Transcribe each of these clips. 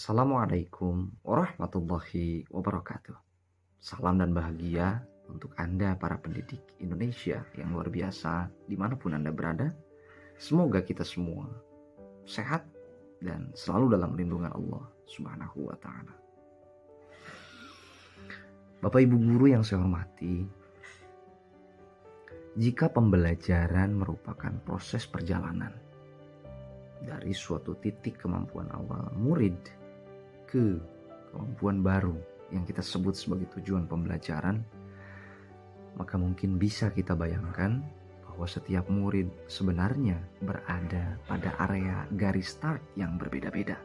Assalamualaikum warahmatullahi wabarakatuh. Salam dan bahagia untuk Anda para pendidik Indonesia yang luar biasa dimanapun Anda berada. Semoga kita semua sehat dan selalu dalam lindungan Allah Subhanahu wa Ta'ala. Bapak Ibu guru yang saya hormati, jika pembelajaran merupakan proses perjalanan dari suatu titik kemampuan awal murid ke kemampuan baru yang kita sebut sebagai tujuan pembelajaran, maka mungkin bisa kita bayangkan bahwa setiap murid sebenarnya berada pada area garis start yang berbeda-beda.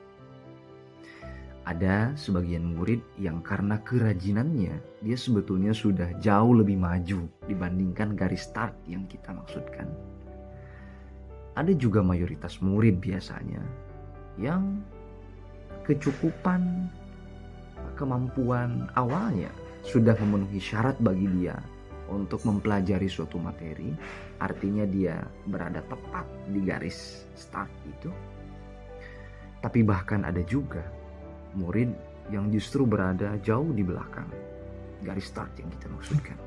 Ada sebagian murid yang karena kerajinannya dia sebetulnya sudah jauh lebih maju dibandingkan garis start yang kita maksudkan. Ada juga mayoritas murid biasanya yang kecukupan kemampuan awalnya sudah memenuhi syarat bagi dia untuk mempelajari suatu materi, artinya dia berada tepat di garis start itu. Tapi bahkan ada juga murid yang justru berada jauh di belakang garis start yang kita maksudkan.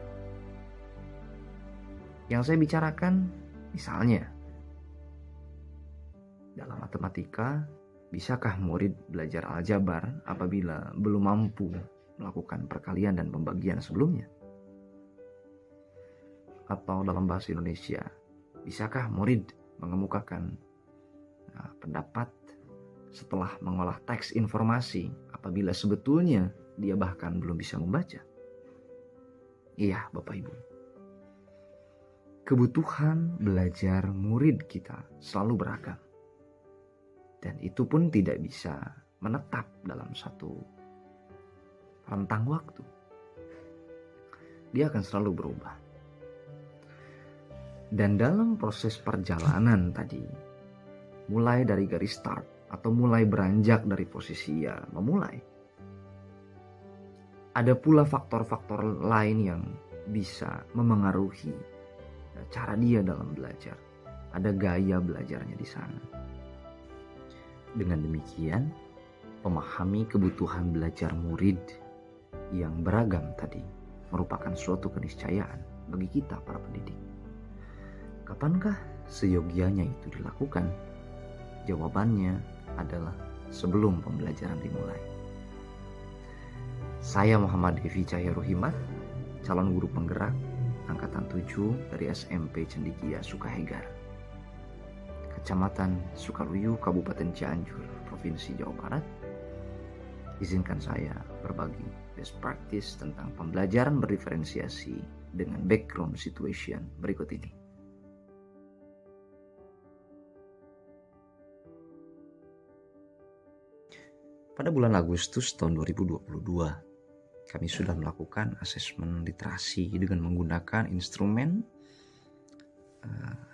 Yang saya bicarakan misalnya dalam matematika, bisakah murid belajar aljabar apabila belum mampu melakukan perkalian dan pembagian sebelumnya? Atau dalam bahasa Indonesia, bisakah murid mengemukakan pendapat setelah mengolah teks informasi apabila sebetulnya dia bahkan belum bisa membaca? Iya, Bapak Ibu. Kebutuhan belajar murid kita selalu beragam. Dan itu pun tidak bisa menetap dalam satu rentang waktu. Dia akan selalu berubah. Dan dalam proses perjalanan tadi, mulai dari garis start atau mulai beranjak dari posisi ya memulai, ada pula faktor-faktor lain yang bisa memengaruhi cara dia dalam belajar. Ada gaya belajarnya di sana. Dengan demikian, memahami kebutuhan belajar murid yang beragam tadi merupakan suatu keniscayaan bagi kita para pendidik. Kapankah seyogianya itu dilakukan? Jawabannya adalah sebelum pembelajaran dimulai. Saya Muhammad Devi Cahya Ruhimat, calon guru penggerak Angkatan 7 dari SMP Cendikia Sukahegar, Kecamatan Sukaluyu, Kabupaten Cianjur, Provinsi Jawa Barat. Izinkan saya berbagi best practice tentang pembelajaran berdiferensiasi dengan background situation berikut ini. Pada bulan Agustus tahun 2022, kami sudah melakukan asesmen literasi dengan menggunakan instrumen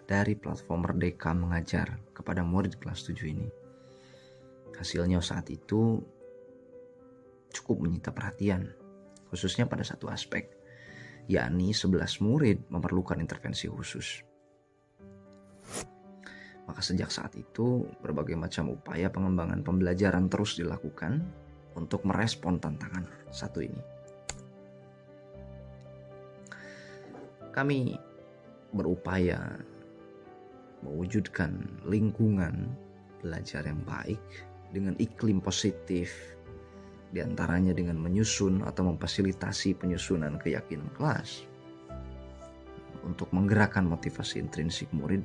dari platform Merdeka Mengajar kepada murid kelas 7 ini. Hasilnya saat itu cukup menyita perhatian, khususnya pada satu aspek, yakni 11 murid memerlukan intervensi khusus. Maka sejak saat itu, berbagai macam upaya pengembangan pembelajaran terus dilakukan untuk merespon tantangan satu ini. Kami berupaya mewujudkan lingkungan belajar yang baik dengan iklim positif, diantaranya dengan menyusun atau memfasilitasi penyusunan keyakinan kelas untuk menggerakkan motivasi intrinsik murid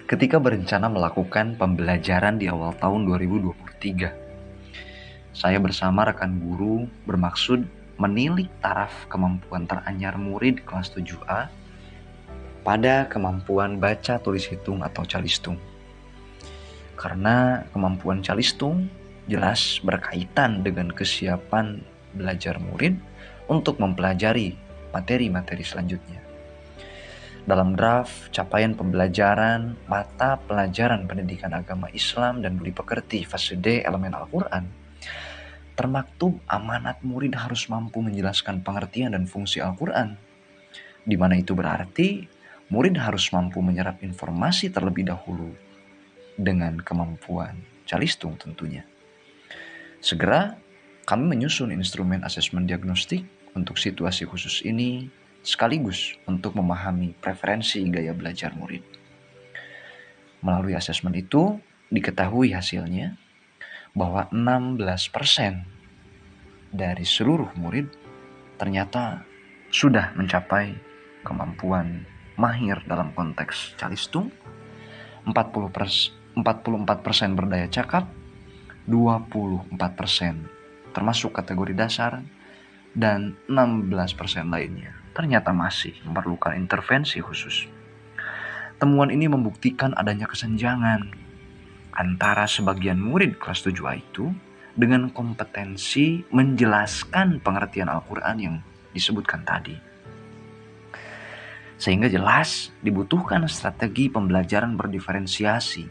ketika berencana melakukan pembelajaran di awal tahun 2023. Saya bersama rekan guru bermaksud menilik taraf kemampuan teranyar murid kelas 7A pada kemampuan baca tulis hitung atau calistung. Karena kemampuan calistung jelas berkaitan dengan kesiapan belajar murid untuk mempelajari materi-materi selanjutnya. Dalam draft capaian pembelajaran mata pelajaran pendidikan agama Islam dan budi pekerti fase D elemen Al-Quran, termaktub amanat murid harus mampu menjelaskan pengertian dan fungsi Al-Quran, di mana itu berarti murid harus mampu menyerap informasi terlebih dahulu dengan kemampuan calistung tentunya. Segera kami menyusun instrumen asesmen diagnostik untuk situasi khusus ini, sekaligus untuk memahami preferensi gaya belajar murid. Melalui asesmen itu, diketahui hasilnya bahwa 16% dari seluruh murid ternyata sudah mencapai kemampuan mahir dalam konteks calistung, 44% berdaya cakap, 24% termasuk kategori dasar, dan 16% lainnya ternyata masih memerlukan intervensi khusus. Temuan ini membuktikan adanya kesenjangan antara sebagian murid kelas 7A itu dengan kompetensi menjelaskan pengertian Al-Quran yang disebutkan tadi. Sehingga jelas dibutuhkan strategi pembelajaran berdiferensiasi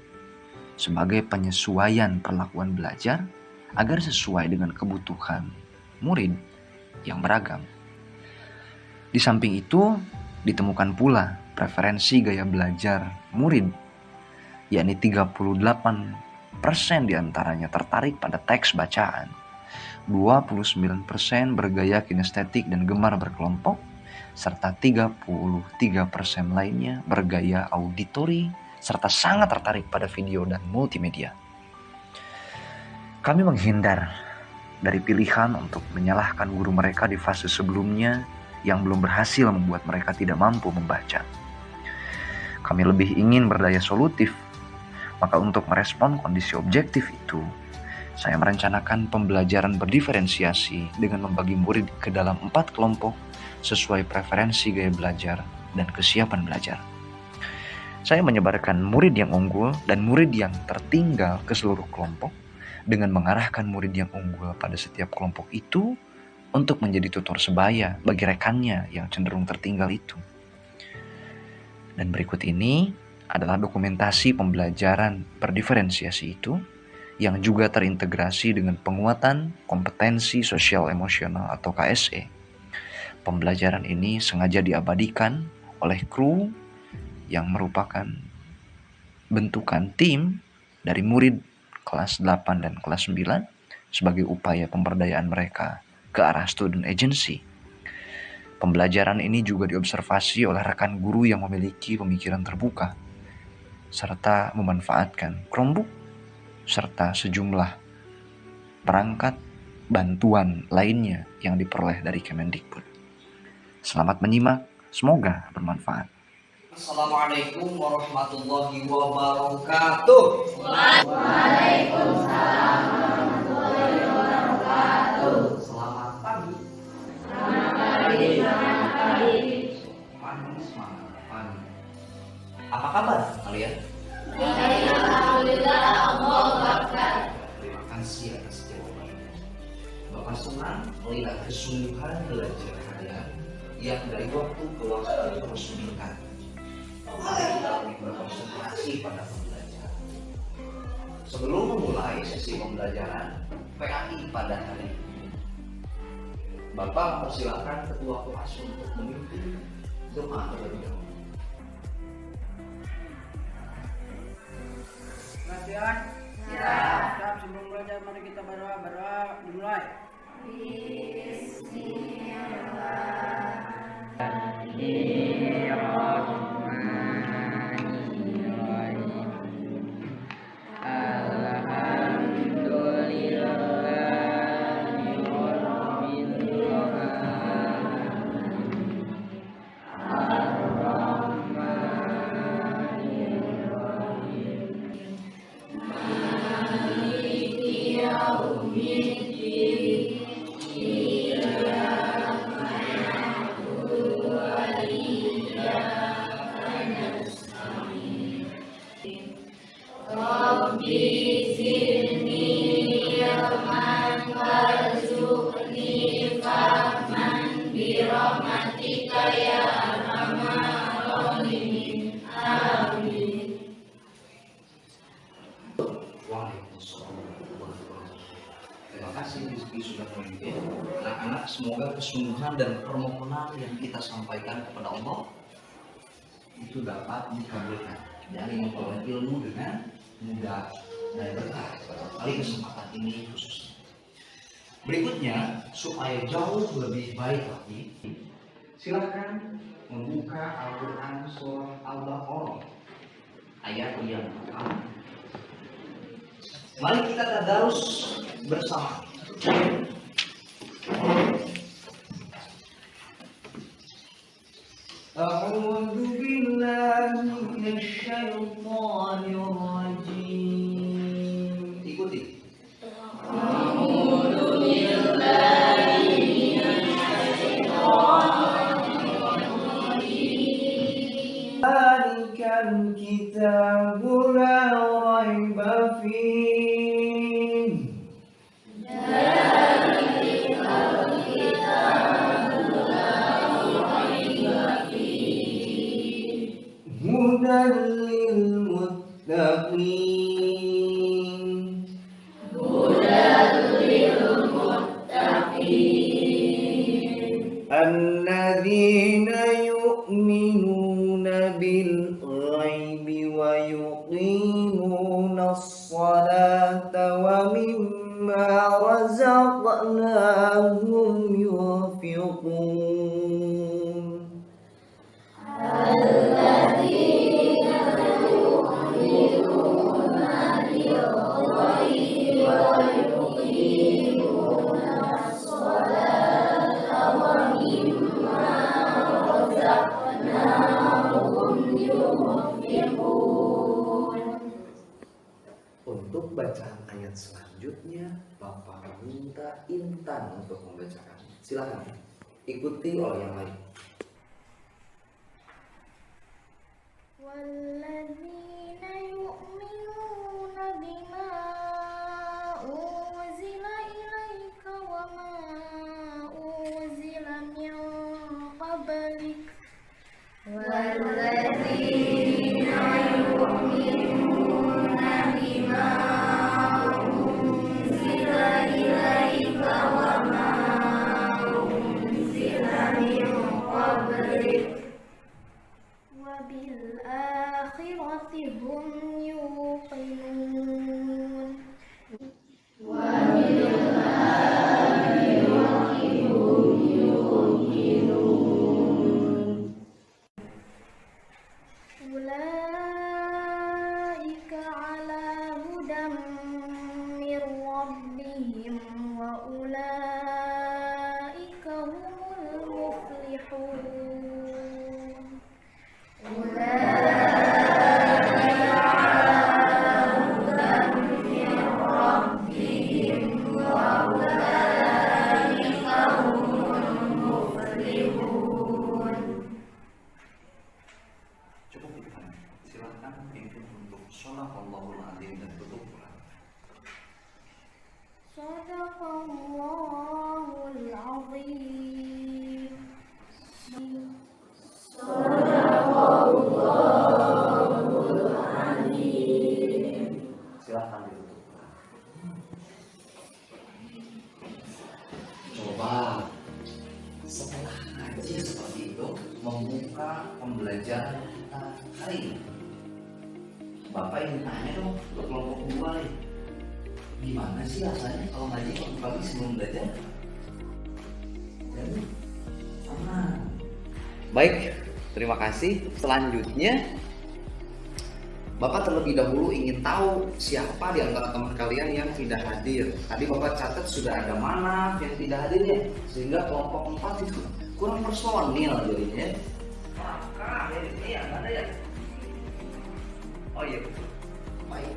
sebagai penyesuaian perlakuan belajar agar sesuai dengan kebutuhan murid yang beragam. Di samping itu, ditemukan pula preferensi gaya belajar murid, yakni 38% diantaranya tertarik pada teks bacaan, 29% bergaya kinestetik dan gemar berkelompok, serta 33% lainnya bergaya auditori, serta sangat tertarik pada video dan multimedia. Kami menghindar dari pilihan untuk menyalahkan guru mereka di fase sebelumnya yang belum berhasil membuat mereka tidak mampu membaca. Kami lebih ingin berdaya solutif, maka untuk merespon kondisi objektif itu, saya merencanakan pembelajaran berdiferensiasi dengan membagi murid ke dalam 4 kelompok sesuai preferensi gaya belajar dan kesiapan belajar. Saya menyebarkan murid yang unggul dan murid yang tertinggal ke seluruh kelompok dengan mengarahkan murid yang unggul pada setiap kelompok itu untuk menjadi tutor sebaya bagi rekannya yang cenderung tertinggal itu. Dan berikut ini adalah dokumentasi pembelajaran berdiferensiasi itu yang juga terintegrasi dengan penguatan kompetensi sosial emosional atau KSE. Pembelajaran ini sengaja diabadikan oleh kru yang merupakan bentukan tim dari murid kelas 8 dan kelas 9 sebagai upaya pemberdayaan mereka ke arah student agency. Pembelajaran ini juga diobservasi oleh rekan guru yang memiliki pemikiran terbuka serta memanfaatkan Chromebook serta sejumlah perangkat bantuan lainnya yang diperoleh dari Kemendikbud. Selamat menyimak, semoga bermanfaat. Assalamualaikum warahmatullahi wabarakatuh. Waalaikumsalam warahmatullahi wabarakatuh. Selamat pagi. Selamat pagi. Semangat pagi. Apa kabar kalian? Alhamdulillah, Allah Akbar. Terima kasih atas jawabannya. Bapak senang melihat kesungguhan belajar kalian yang dari waktu ke waktu terus meningkat. Mari kita lebih berkonsentrasi pada pembelajaran. Sebelum memulai sesi pembelajaran PAI pada hari ini, Bapak persilakan Ketua kelas untuk memimpin doa terlebih dahulu. Latihan. Siap. Sebelum belajar mari kita berdoa dimulai. Terima kasih Rizky sudah memimpin. Anak-anak, semoga kesungguhan dan permohonan yang kita sampaikan kepada Allah itu dapat dikabulkan dan memperoleh ilmu dengan mudah dan berkah. Kali kesempatan ini khusus. Berikutnya, supaya jauh lebih baik lagi, silakan membuka Al-Quran surah Al-Baqarah ayat yang pertama. Mari kita tadarus bersama. A'udzu billahi minasyaitonir rajim. Ikuti. Zalikal kitabu la raiba fihi. Hudan lil muttaqin. Alladzina yu'minuna bil ghaibi wa yuqimunas salata wa mimma razaqnahum yunfiqun. Untuk bacaan ayat selanjutnya, Bapak minta Intan untuk membacakan. Silakan ikuti oleh yang lain. والذين يؤمنون بما أنزل إليك وما أنزل من قبلك والذين يؤمنون بما أنزل إليك وما أنزل من قبلك وبالآخرة هم يوقنون أولئك على هدى من ربهم وأولئك هم المفلحون Cukup itu. Silakan pimpin untuk Shadaqallahul Adzim dan tutup Quran. Sadaqallahul Azim. Silakan ditutup Quran. Coba setelah ngaji seperti itu membuka pembelajaran kita hari ini. Bapak ingin tanya dong untuk kelompok 2 nih. Gimana sih rasanya kalau ngaji pagi sebelum belajar? Jadi, aman. Baik, terima kasih. Selanjutnya, Bapak terlebih dahulu ingin tahu siapa di antara teman kalian yang tidak hadir. Tadi Bapak catat sudah ada Manaf yang tidak hadir ya, sehingga kelompok 4 itu kurang personil jadinya. Maka ini yang ada ya. Oh iya, baik.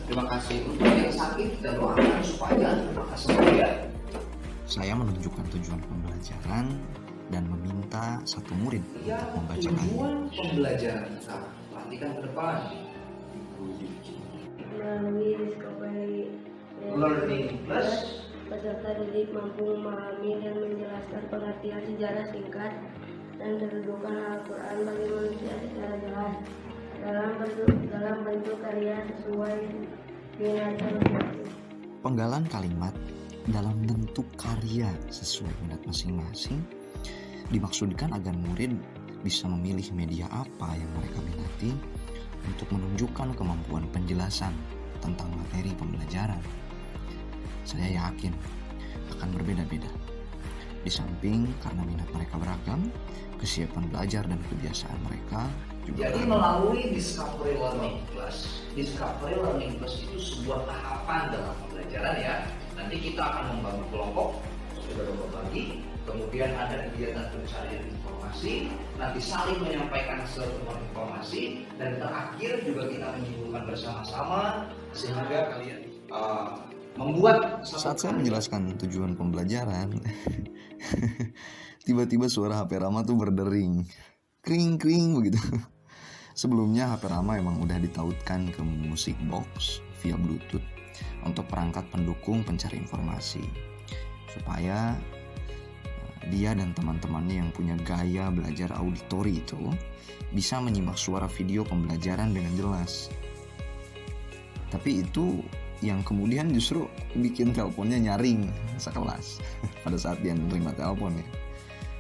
Terima kasih untuk yang sakit dan doakan supaya maka sembuh ya. Saya menunjukkan tujuan pembelajaran dan meminta satu murid Ya, untuk membacakannya. tujuan pembelajaran kita. Perhatikan ke depan. Melalui Discovery Learning Plus. peserta didik mampu memahami dan menjelaskan pengertian sejarah singkat dan kedudukan Al-Quran bagi manusia secara jelas dalam bentuk karya sesuai minat masing-masing. Penggalan kalimat dalam bentuk karya sesuai minat masing-masing dimaksudkan agar murid bisa memilih media apa yang mereka minati untuk menunjukkan kemampuan penjelasan tentang materi pembelajaran. Saya yakin akan berbeda-beda. Di samping karena minat mereka beragam, kesiapan belajar dan kebiasaan mereka juga Jadi beragam. melalui Discovery Learning Plus itu sebuah tahapan dalam pembelajaran ya. Nanti kita akan membangun kelompok, sudah berbagi, kemudian ada kegiatan pencarian informasi, nanti saling menyampaikan semua informasi, dan terakhir juga kita menyimpulkan bersama-sama sehingga kalian membuat Saat saya menjelaskan tujuan pembelajaran, tiba-tiba suara HP Rama tuh berdering, kring begitu. Sebelumnya HP Rama emang udah ditautkan ke musik box via Bluetooth untuk perangkat pendukung pencari informasi, supaya dia dan teman-temannya yang punya gaya belajar auditori itu bisa menyimak suara video pembelajaran dengan jelas. Tapi itu yang kemudian justru bikin teleponnya nyaring sekelas pada saat dia menerima telepon ya.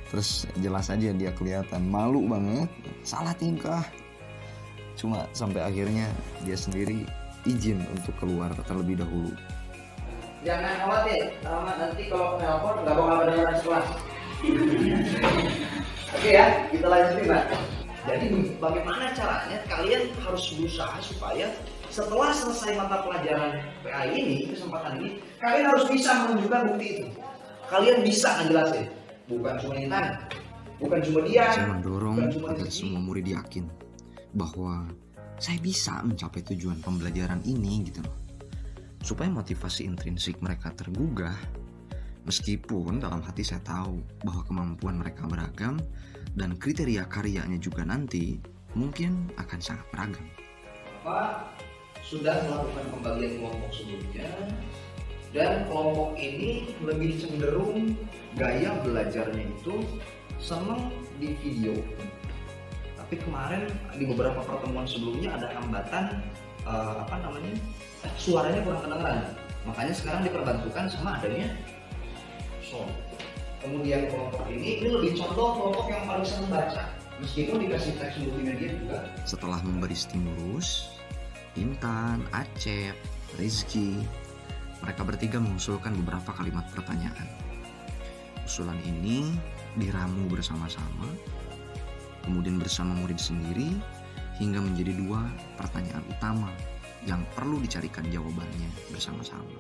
Terus jelas aja dia kelihatan malu banget, salah tingkah. Cuma sampai akhirnya dia sendiri izin untuk keluar terlebih dahulu. Jangan khawatir, Rama nanti kalau telepon nggak bakal ada yang kelas. Oke ya, kita lanjutin Mbak. Jadi bagaimana caranya kalian harus berusaha supaya setelah selesai mata pelajaran PA ini, kesempatan ini, kalian harus bisa menunjukkan bukti itu. Kalian bisa ngejelasin, bukan cuma Intan, bukan cuma dia. Saya mendorong bukan cuma agar Rizky. semua murid yakin bahwa saya bisa mencapai tujuan pembelajaran ini gitu loh. Supaya motivasi intrinsik mereka tergugah, meskipun dalam hati saya tahu bahwa kemampuan mereka beragam dan kriteria karyanya juga nanti mungkin akan sangat beragam. Pak sudah melakukan pembagian kelompok sebelumnya, dan kelompok ini lebih cenderung gaya belajarnya itu senang di video. Tapi kemarin di beberapa pertemuan sebelumnya ada hambatan suaranya kurang kedengeran. Makanya sekarang diperbantukan sama adanya sound. Kemudian kelompok ini lebih contoh kelompok yang paling senang baca, meskipun dikasih teks multimedia juga. Setelah memberi stimulus, Intan, Acep, Rizky, mereka bertiga mengusulkan beberapa kalimat pertanyaan. Usulan ini diramu bersama-sama, kemudian bersama murid sendiri, hingga menjadi 2 pertanyaan utama yang perlu dicarikan jawabannya bersama-sama.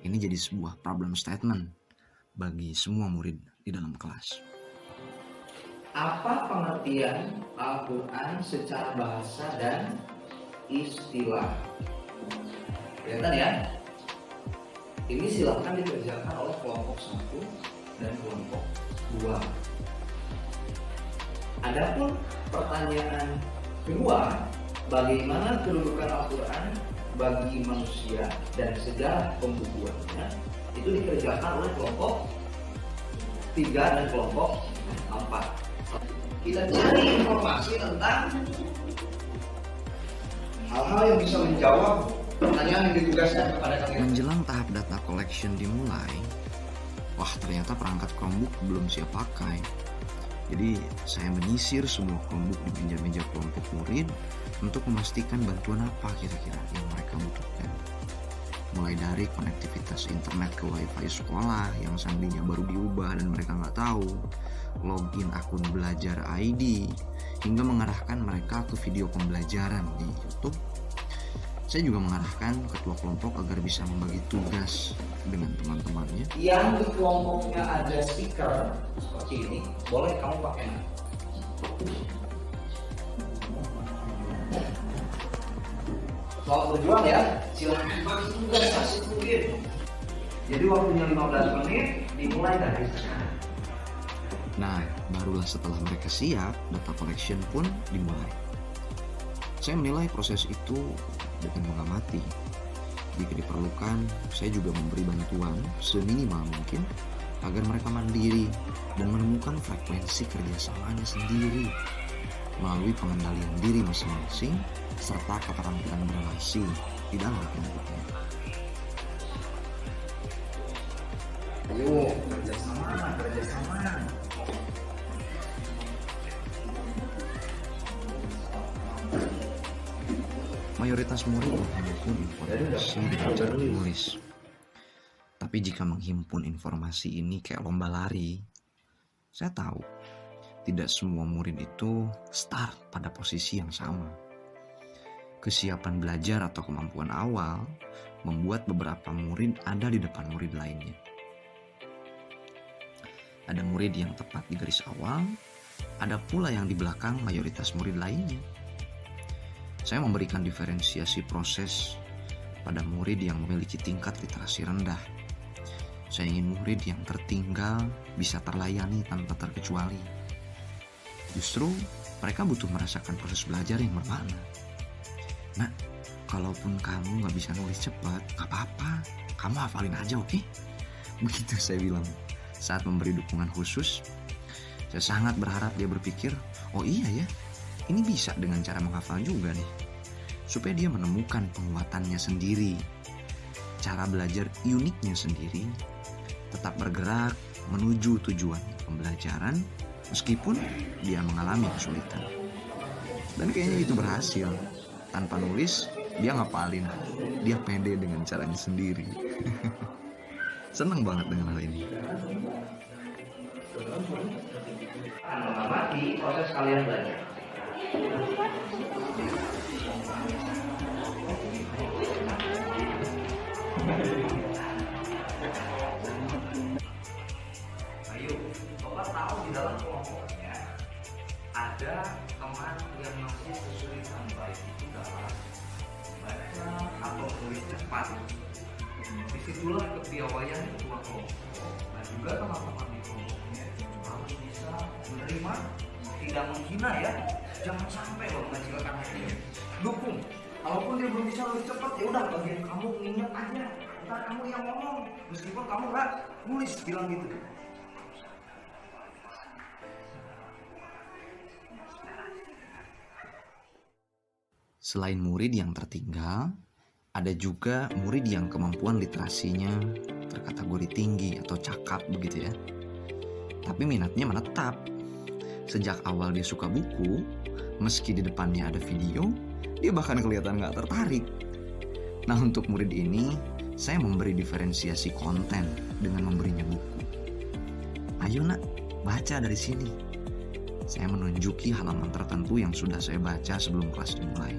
Ini jadi sebuah problem statement bagi semua murid di dalam kelas. Apa pengertian Al-Quran secara bahasa dan istilah? Kelihatan ya? Ini silakan dikerjakan oleh kelompok 1 dan kelompok 2. Adapun pertanyaan kedua, bagaimana kedudukan Al-Quran bagi manusia dan sejarah pembukuannya, itu dikerjakan oleh kelompok 3 dan kelompok 4. Kita cari informasi tentang hal-hal yang bisa menjawab pertanyaan yang ditugaskan kepada kalian. Menjelang tahap data collection dimulai, wah ternyata perangkat Chromebook belum siap pakai. Jadi saya menyisir semua Chromebook di meja-meja kelompok murid untuk memastikan bantuan apa kira-kira yang mereka butuhkan. Mulai dari konektivitas internet ke wifi sekolah yang sandinya baru diubah dan mereka nggak tahu, login akun belajar ID, hingga mengarahkan mereka ke video pembelajaran di YouTube. Saya juga mengarahkan ketua kelompok agar bisa membagi tugas dengan teman-temannya. Yang di kelompoknya ada speaker seperti ini, boleh kamu pakai. Soal berjuang ya, silakan bagi tugas kasih mungkin. Jadi waktunya 15 menit, dimulai dari sekarang. Nah, barulah setelah mereka siap, data collection pun dimulai. Saya menilai proses itu bukan mengamati. Jika diperlukan, saya juga memberi bantuan seminimal mungkin agar mereka mandiri dan menemukan frekuensi kerjasamanya sendiri melalui pengendalian diri masing-masing serta keterampilan berrelasi di dalam kelompoknya. Ayo, kerjasama. Mayoritas murid menghimpun informasi dengan cara menulis. Tapi jika menghimpun informasi ini kayak lomba lari, saya tahu tidak semua murid itu start pada posisi yang sama. Kesiapan belajar atau kemampuan awal membuat beberapa murid ada di depan murid lainnya. Ada murid yang tepat di garis awal, ada pula yang di belakang mayoritas murid lainnya. Saya memberikan diferensiasi proses pada murid yang memiliki tingkat literasi rendah. Saya ingin murid yang tertinggal bisa terlayani tanpa terkecuali. Justru mereka butuh merasakan proses belajar yang bermakna. Nah, kalaupun kamu gak bisa nulis cepat, gak apa-apa, kamu hafalin aja, oke? Begitu saya bilang saat memberi dukungan khusus. Saya sangat berharap dia berpikir, oh iya ya, ini bisa dengan cara menghafal juga nih, supaya dia menemukan penguatannya sendiri, cara belajar uniknya sendiri, tetap bergerak menuju tujuan pembelajaran meskipun dia mengalami kesulitan. Dan kayaknya itu berhasil. Tanpa nulis, dia ngapalin. Dia pede dengan caranya sendiri. Senang banget dengan hal ini. Mengamati proses kalian belajar. Ayo, Bapak tahu di dalam kelompoknya ada teman yang masih kesulitan baik itu dalam baca atau tulis cepat. Disitulah kepiawaian ketua kelompok dan juga teman-teman di kelompoknya harus bisa menerima, tidak menghina ya. Jangan sampai lo mengecilkan hatinya. Dukung. Kalaupun dia belum bisa lebih cepat, ya udah bagian kamu nginget aja. Ntar kamu yang ngomong, meskipun kamu nggak nulis, bilang gitu. Selain murid yang tertinggal, ada juga murid yang kemampuan literasinya terkategori tinggi atau cakap begitu ya. Tapi minatnya menetap. Sejak awal dia suka buku, meski di depannya ada video, dia bahkan kelihatan gak tertarik. Nah, untuk murid ini, saya memberi diferensiasi konten dengan memberinya buku. Ayo nak, baca dari sini. Saya menunjuki halaman tertentu yang sudah saya baca sebelum kelas dimulai.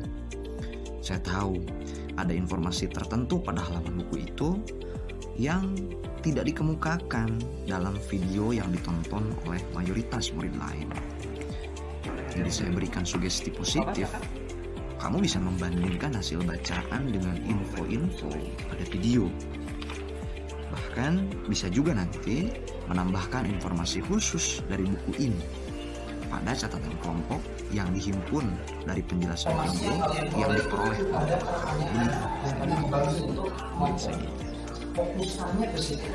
Saya tahu ada informasi tertentu pada halaman buku itu yang tidak dikemukakan dalam video yang ditonton oleh mayoritas murid lain. Jadi saya berikan sugesti positif. Kamu bisa membandingkan hasil bacaan dengan info-info pada video. Bahkan bisa juga nanti menambahkan informasi khusus dari buku ini pada catatan kelompok yang dihimpun dari penjelasan video yang diperoleh pada ini. Fokusannya ke situ.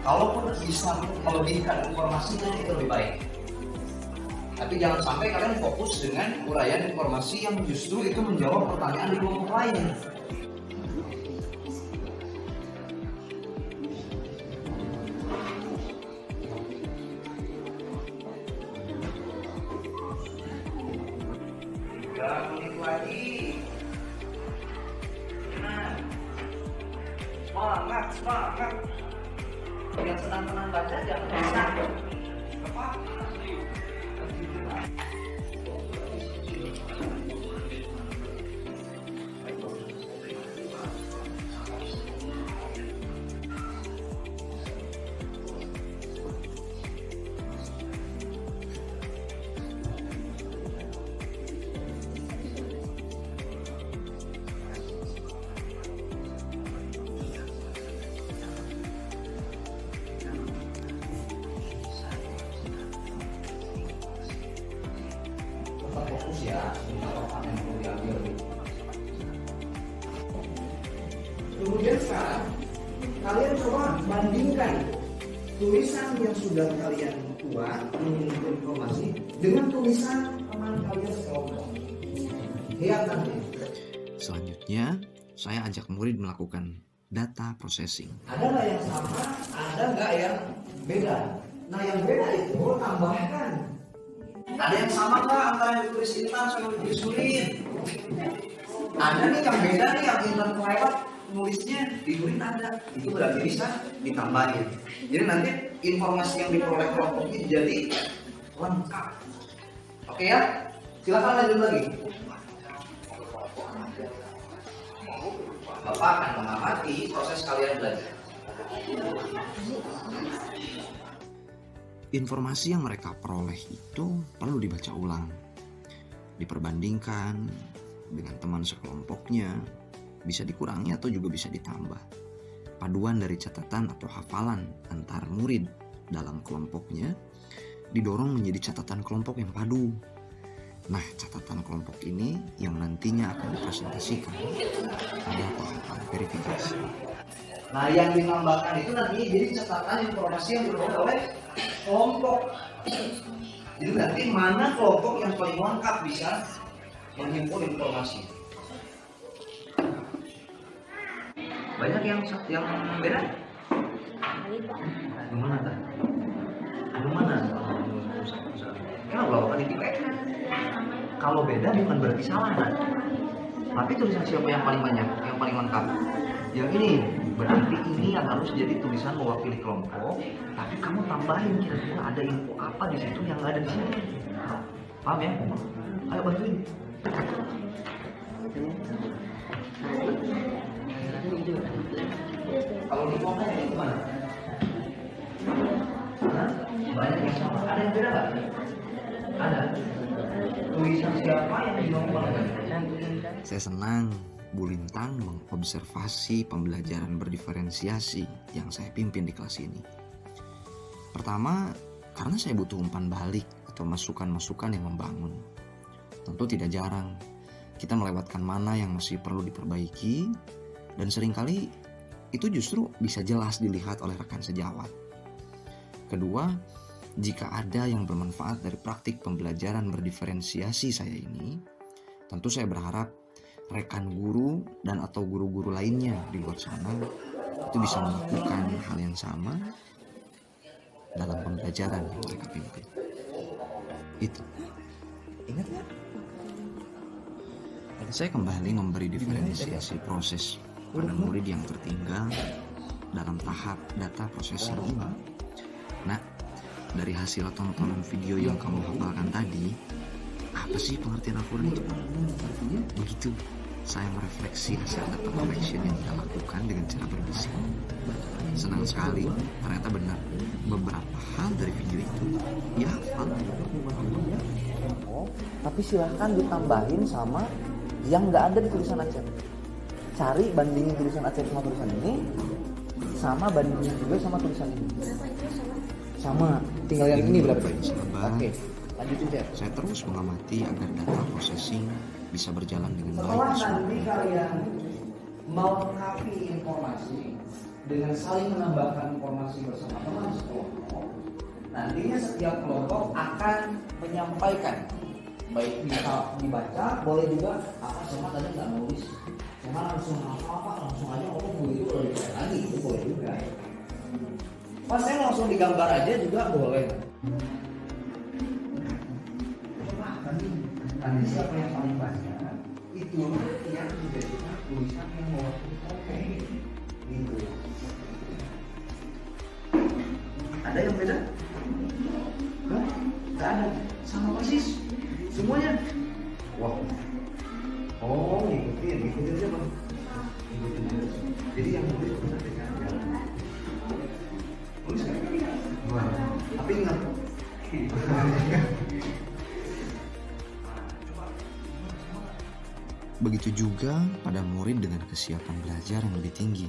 Kalaupun bisa melebihkan informasinya itu lebih baik. Tapi jangan sampai kalian fokus dengan uraian informasi yang justru itu menjawab pertanyaan di kelompok lain. Menit lagi. Nah, semangat. Yang senang-senang baca jangan bisa. Apa? Fokus ya, apa yang perlu diambil. Kemudian sekarang kalian coba bandingkan tulisan yang sudah kalian buat mengingat informasi dengan tulisan teman kalian sekelompok. Lihat nanti. Selanjutnya, saya ajak murid melakukan data processing. Ada nggak yang sama, ada nggak yang beda. Nah yang beda itu tambahkan. Ada yang sama nggak antara yang ditulis Intan sama yang ditulis Nurin? Ada nih yang beda nih, yang Intan kelewat nulisnya di Murid ada, itu berarti bisa ditambahin. Jadi nanti informasi yang diperoleh kelompok ini jadi lengkap. Oke ya, silakan lanjut lagi. Bapak akan mengamati proses kalian belajar. Informasi yang mereka peroleh itu perlu dibaca ulang, diperbandingkan dengan teman sekelompoknya, bisa dikurangi atau juga bisa ditambah. Paduan dari catatan atau hafalan antar murid dalam kelompoknya didorong menjadi catatan kelompok yang padu. Nah, catatan kelompok ini yang nantinya akan dipresentasikan pada tahapan verifikasi. Nah, yang ditambahkan itu nantinya jadi catatan informasi yang diperoleh oleh kelompok. Jadi nanti mana kelompok yang paling lengkap bisa menghimpun informasi. Banyak yang beda? Yang mana tadi? Yang mana? Kalau di TPK kalau beda bukan berarti salah kan? Tapi tulisan siapa yang paling banyak, yang paling lengkap? Yang ini berarti ini yang harus jadi tulisan mewakili kelompok. Tapi kamu tambahin kira-kira ada info apa di situ yang nggak ada di sini. Paham ya? Ayo bantuin. Kalau di kelompok ini gimana? Banyak yang sama. Ada yang beda nggak? Ada. Tulisan siapa yang diomongkan? Saya senang Bu Lintang mengobservasi pembelajaran berdiferensiasi yang saya pimpin di kelas ini. Pertama, karena saya butuh umpan balik atau masukan-masukan yang membangun. Tentu tidak jarang kita melewatkan mana yang masih perlu diperbaiki, dan seringkali itu justru bisa jelas dilihat oleh rekan sejawat. Kedua, jika ada yang bermanfaat dari praktik pembelajaran berdiferensiasi saya ini, tentu saya berharap rekan guru dan atau guru-guru lainnya di luar sana itu bisa melakukan hal yang sama dalam pembelajaran yang mereka pimpin. Itu. Ingat ya? Saya kembali memberi diferensiasi proses pada murid yang tertinggal dalam tahap data processing ini. Nah, dari hasil tontonan video yang kamu hafalkan tadi, apa sih pengertian Al-Quran itu? Begitu saya merefleksi hasil data collection yang kita lakukan dengan cara berbisik. Senang sekali, ternyata benar beberapa hal dari video itu ya hafal. Tapi silahkan ditambahin sama yang nggak ada di tulisan Acep. Cari bandingin tulisan Acep sama tulisan ini, sama bandingin juga sama tulisan ini. Sama, tinggal yang ini berapa? Oke, lanjutin Cep. Saya terus mengamati agar data processing bisa berjalan dengan baik. Setelah nanti kalian melengkapi informasi dengan saling menambahkan informasi bersama teman sekelompok, nantinya setiap kelompok akan menyampaikan, baik bisa dibaca, boleh juga apa sama tadi nggak nulis, cuma langsung apa langsung aja ngomong begitu boleh dibaca lagi, itu boleh juga. Pas saya langsung digambar aja juga boleh. Nanti siapa yang paling banyak itu yang dijadikan tulisan yang mewakili kelompok gitu. Ada yang beda? Hah? Gak ada, sama persis semuanya. Wow. Oh, ngikutin siapa? Ngikutin terus. Jadi yang nulis benar dengan nulis kan? Wah, tapi ingat. Begitu juga pada murid dengan kesiapan belajar yang lebih tinggi.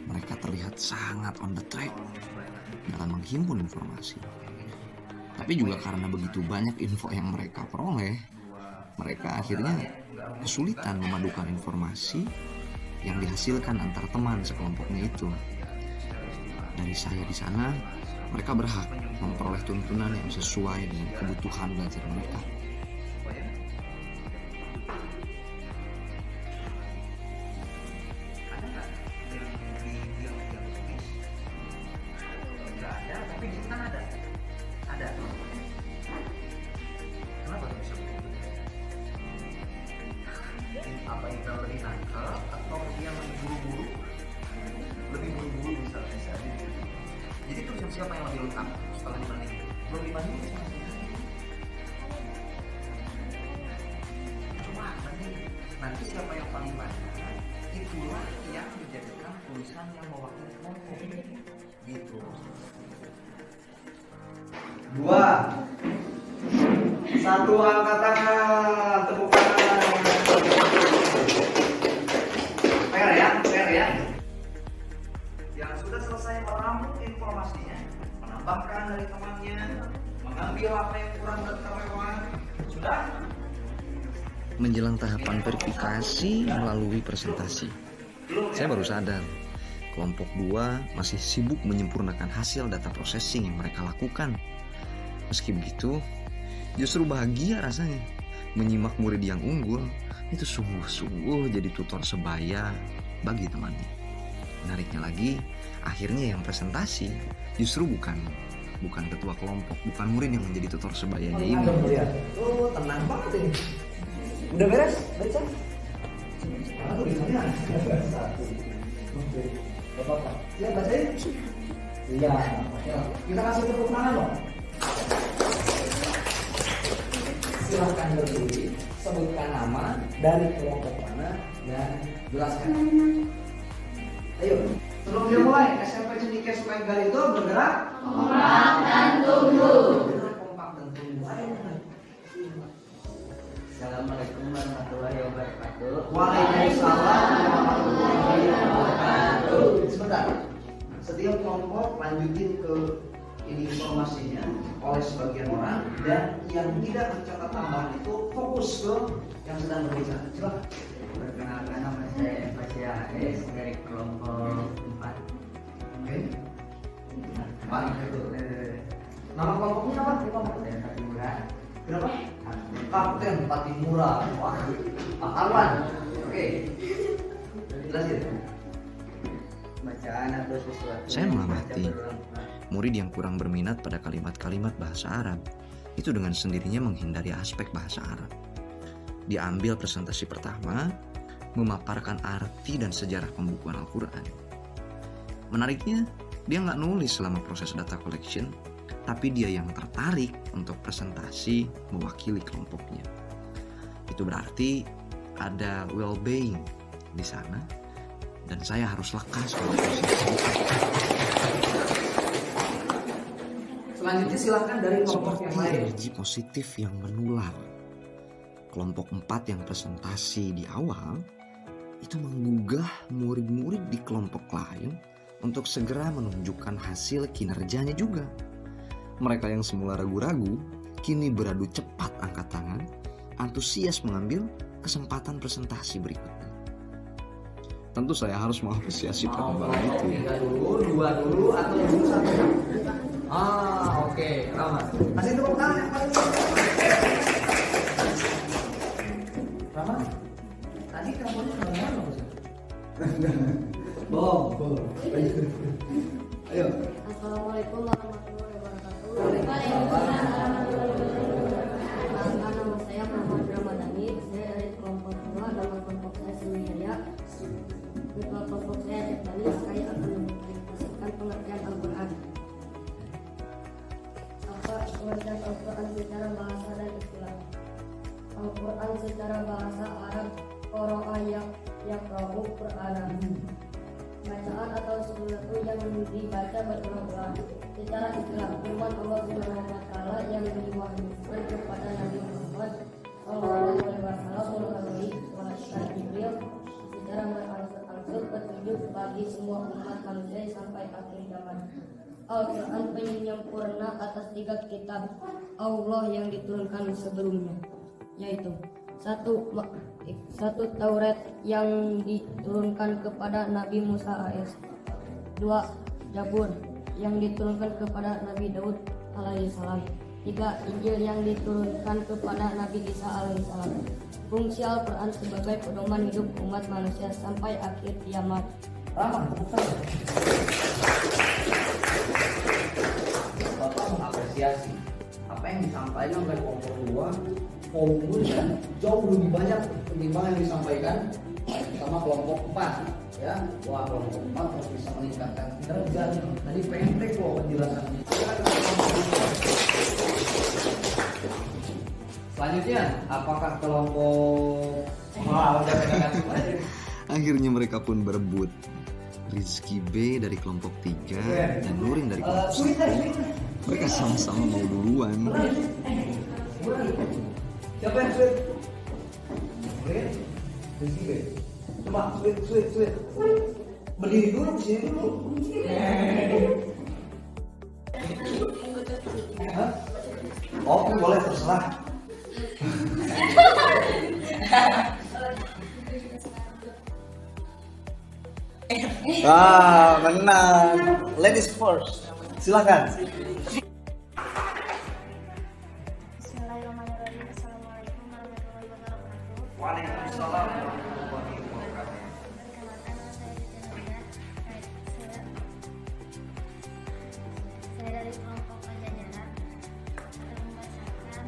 Mereka terlihat sangat on the track dalam menghimpun informasi. Tapi juga karena begitu banyak info yang mereka peroleh, mereka akhirnya kesulitan memadukan informasi yang dihasilkan antar teman sekelompoknya itu. Dari saya di sana, mereka berhak memperoleh tuntunan yang sesuai dengan kebutuhan belajar mereka. Apa yang kita beri nangkep atau dia mengguru siapa yang lebih lengkap kalau dibanding? Belum dibanding. Cuma nanti siapa yang paling banyak itulah yang dijadikan tulisan yang mewakili kelompok gitu. 2 1 angkat tangan, tepuk tangan. Fair ya. Yang sudah selesai meramu informasinya, menambahkan dari temannya, mengambil apa yang kurang dan terlewat, sudah. Menjelang tahapan verifikasi melalui presentasi, saya baru sadar kelompok 2 masih sibuk menyempurnakan hasil data processing yang mereka lakukan. Meski begitu, justru bahagia rasanya menyimak murid yang unggul itu sungguh-sungguh jadi tutor sebaya bagi temannya. Menariknya lagi, akhirnya yang presentasi justru bukan ketua kelompok, bukan murid yang menjadi tutor sebayanya ini. Oh, tenang banget ini. Udah beres baca? Tulisannya Gak apa-apa. Ya bacain. Iya. Kita kasih tepuk tangan loh. Silahkan berdiri, sebutkan nama dari kelompok mana dan jelaskan. Ayo, sebelum dia mulai, SMP Cendekia Sukagal itu bergerak Kompak dan tumbuh. kompak dan tumbuh. Assalamualaikum warahmatullahi wabarakatuh. Waalaikumsalam warahmatullahi wabarakatuh. Sebentar. Setiap kelompok lanjutin ke ini informasinya oleh sebagian orang, dan yang tidak mencatat tambahan itu fokus ke yang sedang berbicara. Silakan. Perkenalkan, nama saya Fasya AS dari kelompok 4. Oke. Pak, itu. Nama kelompoknya apa? Saya Fatimura. Kenapa? Kapten Patimura. Wah, Pak Arwan. Oke. Jelasin. Bacaan atau sesuatu. Saya yang mengamati dibaca berulang-ulang. murid yang kurang berminat pada kalimat-kalimat bahasa Arab itu dengan sendirinya menghindari aspek bahasa Arab. Diambil presentasi pertama, memaparkan arti dan sejarah pembukuan Al-Quran. Menariknya, dia nggak nulis selama proses data collection, tapi dia yang tertarik untuk presentasi mewakili kelompoknya. Itu berarti ada well-being di sana, dan saya harus lekas pada posisi. Selanjutnya silakan dari kelompok yang Seperti lain. energi positif yang menular. Kelompok 4 yang presentasi di awal itu menggugah murid-murid di kelompok lain untuk segera menunjukkan hasil kinerjanya juga. Mereka yang semula ragu-ragu kini beradu cepat angkat tangan, antusias mengambil kesempatan presentasi berikutnya. Tentu saya harus mengapresiasi perkembangan itu ya. 3 dulu, 2 dulu, atau dulu 1? Oke, Rama. Kasih tepuk tangan yang paling Rama, tadi kamu mana? Belum. Ayo. Assalamualaikum warahmatullahi wabarakatuh. Nama saya Muhammad Ramadhani. Saya dari kelompok 2. Nama kelompok saya Sriwijaya. Ketua kelompok saya Ciptani. Saya akan mempresentasikan pengertian Al-Quran. Apa pengertian Al-Quran secara bahasa dan istilah? Al-Quran secara bahasa Arab qara'a yaqra'u Qur'anan. Bacaan atau sesuatu yang dibaca berulang-ulang. Secara istilah, firman Allah Subhanahu wa taala yang diwahyukan kepada Nabi Muhammad sallallahu alaihi wasallam melalui malaikat Jibril secara berangsur-angsur petunjuk bagi semua umat manusia sampai akhir zaman. Al-Quran penyempurna atas 3 kitab Allah yang diturunkan sebelumnya, yaitu satu Taurat yang diturunkan kepada Nabi Musa AS, 2 Zabur yang diturunkan kepada Nabi Daud alaihissalam, 3 Injil yang diturunkan kepada Nabi Isa alaihissalam. Fungsi Al-Quran sebagai pedoman hidup umat manusia sampai akhir kiamat. Rama, tepuk tangan. Bapak mengapresiasi apa yang disampaikan oleh kelompok 2 volumenya jauh lebih banyak ketimbang yang disampaikan sama kelompok 4 ya. Wah, kelompok 4 harus bisa meningkatkan kinerja. Tadi pendek kok penjelasannya. Selanjutnya, apakah kelompok Akhirnya mereka pun berebut. Rizky B dari kelompok 3 dan Nurin dari kelompok 1. Mereka sama-sama mau duluan. Siapa yang sweet? Rizky B. Coba sweet. Berdiri dulu, sini dulu. Oke, boleh, terserah. Menang. Ladies first. Silakan. Bismillahirrahmanirrahim. Assalamualaikum warahmatullahi wabarakatuh. Waalaikumsalam warahmatullahi wabarakatuh. Perkenalkan, nama saya Titia. Saya dari kelompok Pajajaran. Kita membacakan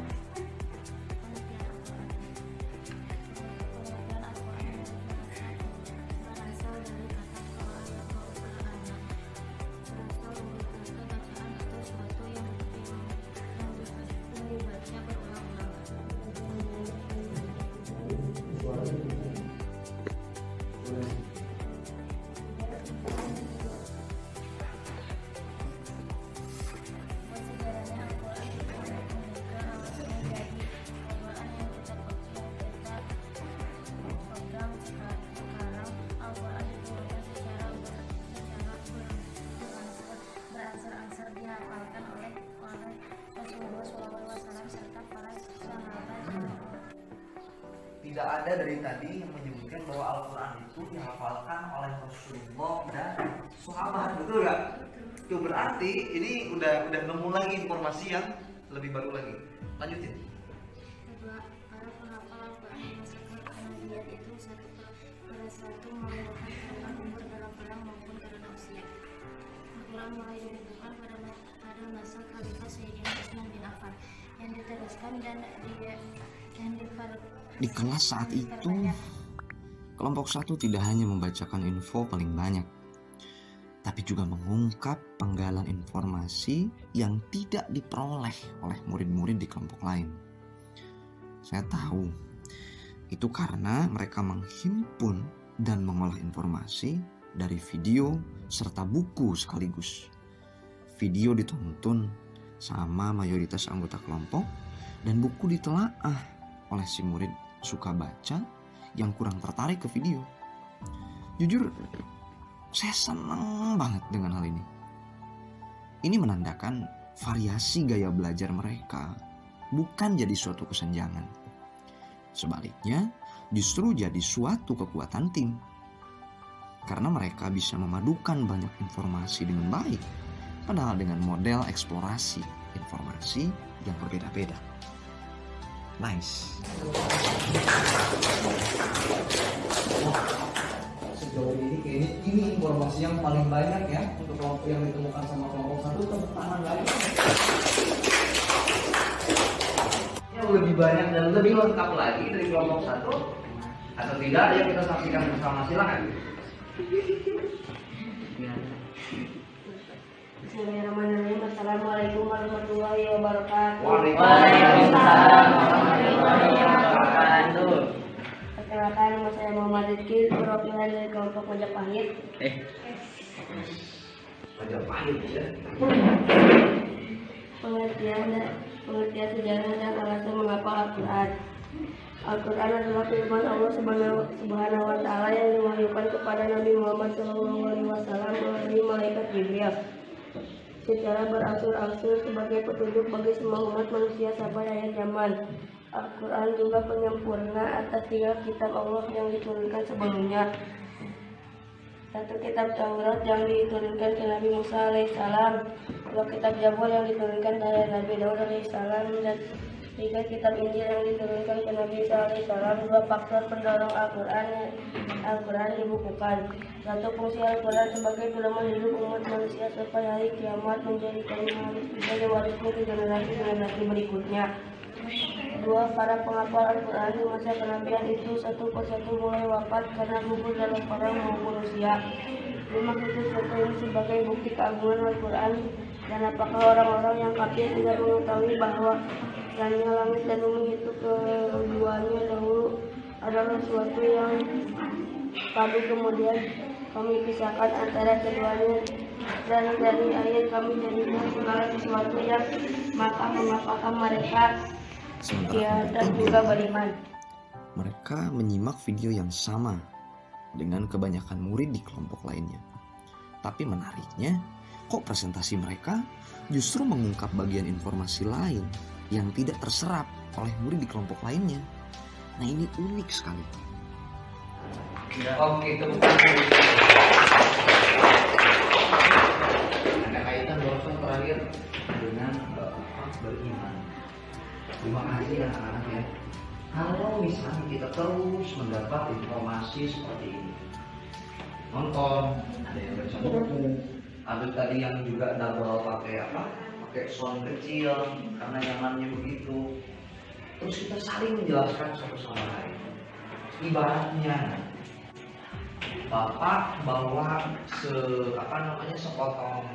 pengertian Al-Quran berasal dari kata berasal dari kata bacaan atau suatu yang dibaca berulang-ulang. Buat sejarahnya Al-Quran menjaga menjadi Al-Quran yang kita pegang sekarang. Al-Quran diturunkan secara berangsur-angsur dihafalkan oleh Rasulullah SAW serta para sahabat. Tidak ada dari tadi yang menyebutkan bahwa Al-Quran itu dihafalkan oleh Rasulullah dan sahabat, betul nggak? Itu berarti ini udah nemu lagi informasi yang lebih baru lagi. Lanjutin. Kedua, para penghafal Al-Quran di masa kenabian itu pada satu menggunakan karena umur dalam perang maupun karena usia. Al-Quran mulai dibukukan pada masa Khalifah Sayyidina Utsman bin Affan yang diteruskan dan Di kelas saat itu, kelompok 1 tidak hanya membacakan info paling banyak, tapi juga mengungkap penggalan informasi yang tidak diperoleh oleh murid-murid di kelompok lain. Saya tahu, itu karena mereka menghimpun dan mengolah informasi dari video serta buku sekaligus. Video ditonton sama mayoritas anggota kelompok dan buku ditelaah oleh si murid suka baca yang kurang tertarik ke video. Jujur, saya senang banget dengan hal ini. Ini menandakan variasi gaya belajar mereka, bukan jadi suatu kesenjangan. Sebaliknya, justru jadi suatu kekuatan tim. Karena mereka bisa memadukan banyak informasi dengan baik, padahal dengan model eksplorasi informasi yang berbeda-beda. Nice. Sejauh ini kayaknya ini informasi yang paling banyak ya untuk kelompok yang ditemukan sama kelompok 1. Tepuk tangan lagi. Yang lebih banyak dan lebih lengkap lagi dari kelompok 1 atau tidak, ya kita saksikan bersama, silakan. Bismillahirrahmanirrahim. Assalamualaikum warahmatullahi wabarakatuh. Waalaikumsalam warahmatullahi wabarakatuh. Perkenalkan, nama saya Muhammad Rizky, perwakilan dari kelompok Majapahit. Majapahit ya. Pengertian sejarah dan alasan mengapa Al-Quran. Al-Quran adalah firman Allah Subhanahu wa Ta'ala yang diwahyukan kepada Nabi Muhammad SAW melalui malaikat Jibril secara berangsur-angsur sebagai petunjuk bagi semua umat manusia sampai akhir zaman. Al-Quran juga penyempurna atas 3 kitab Allah yang diturunkan sebelumnya. 1 kitab Taurat yang diturunkan ke Nabi Musa alaihissalam, 2 kitab Zabur yang diturunkan kepada Nabi Daud alaihissalam, dan 3 kitab Injil yang diturunkan ke Nabi Isa alaihissalam. 2 faktor pendorong Al-Quran dibukukan. 1 fungsi Al-Quran sebagai pedoman hidup umat manusia sampai hari kiamat, menjadikan harus bisa diwariskan ke generasi berikutnya. Dua, para penghafal Al-Quran di masa kenabian itu satu persatu mulai wafat karena gugur dalam perang maupun usia. Dimaksud sesuatu ini sebagai bukti keagungan Al-Quran. Dan apakah orang-orang yang kafir tidak mengetahui bahwa langit dan bumi itu keduanya dahulu adalah sesuatu yang lalu kemudian kami pisahkan antara keduanya, dan dari ayat kami jadikan segala sesuatu yang mengapakah mereka dan juga beriman. Mereka menyimak video yang sama dengan kebanyakan murid di kelompok lainnya. Tapi menariknya, kok presentasi mereka justru mengungkap bagian informasi lain yang tidak terserap oleh murid di kelompok lainnya. Nah, ini unik sekali. Oke, tepuk tangan. Ada kaitan dosen terakhir dengan beriman. Terima kasih anak-anak ya. Kalau misalnya kita terus mendapat informasi seperti ini, nonton, ada yang baca buku, ada tadi yang juga double pakai sound kecil karena nyamannya begitu. Terus kita saling menjelaskan satu sama lain. Ibaratnya Bapak bawa sepotong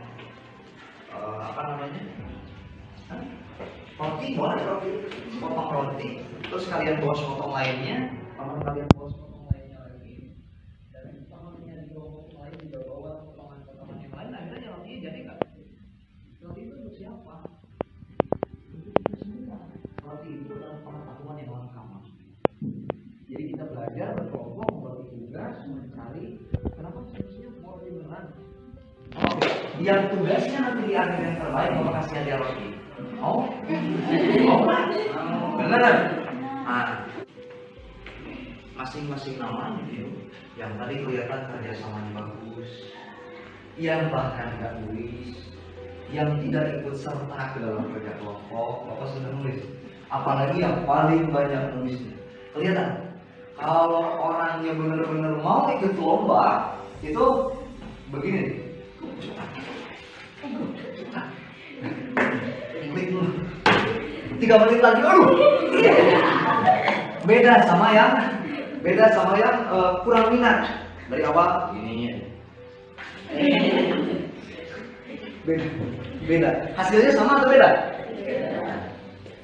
roti, boleh roti, sepotong roti. Terus kalian bawa sepotong lainnya, teman kalian bawa sepotong lainnya lagi, dan temannya di kelompok lain juga bawa potongan-potongan yang lain. Akhirnya rotinya jadi nggak? Roti itu untuk siapa? Untuk kita semua. Roti itu adalah pengetahuan yang lengkap. Jadi kita belajar berkelompok, membagi tugas, mencari kenapa seharusnya mau roti beneran. Oh, yang tugasnya nanti di akhir yang terbaik mau kasih hadiah roti. Oh, beneran. Nah, masing-masing nama itu yang tadi kelihatan kerjasamanya bagus, yang bahkan nggak nulis, yang tidak ikut serta ke dalam kerja kelompok, Bapak sudah nulis. Apalagi yang paling banyak nulisnya. Kelihatan. Kalau orangnya benar-benar mau ikut lomba, itu begini. Klik dulu. 3 menit lagi, aduh. Beda sama yang kurang minat. Dari awal ini. Beda. Hasilnya sama atau beda?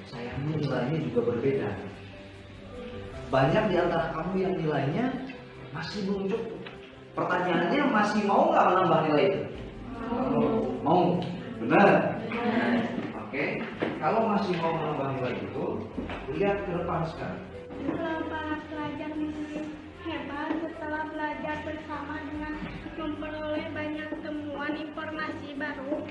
Sayangnya nilainya juga berbeda. Banyak di antara kamu yang nilainya masih belum cukup. Pertanyaannya, masih mau nggak menambah nilai itu? Mau. Benar? Oke. Kalau masih mau menambah nilai itu, lihat ke depan sekarang. Setelah para pelajar menjadi hebat, setelah belajar bersama dengan memperoleh banyak temuan informasi baru,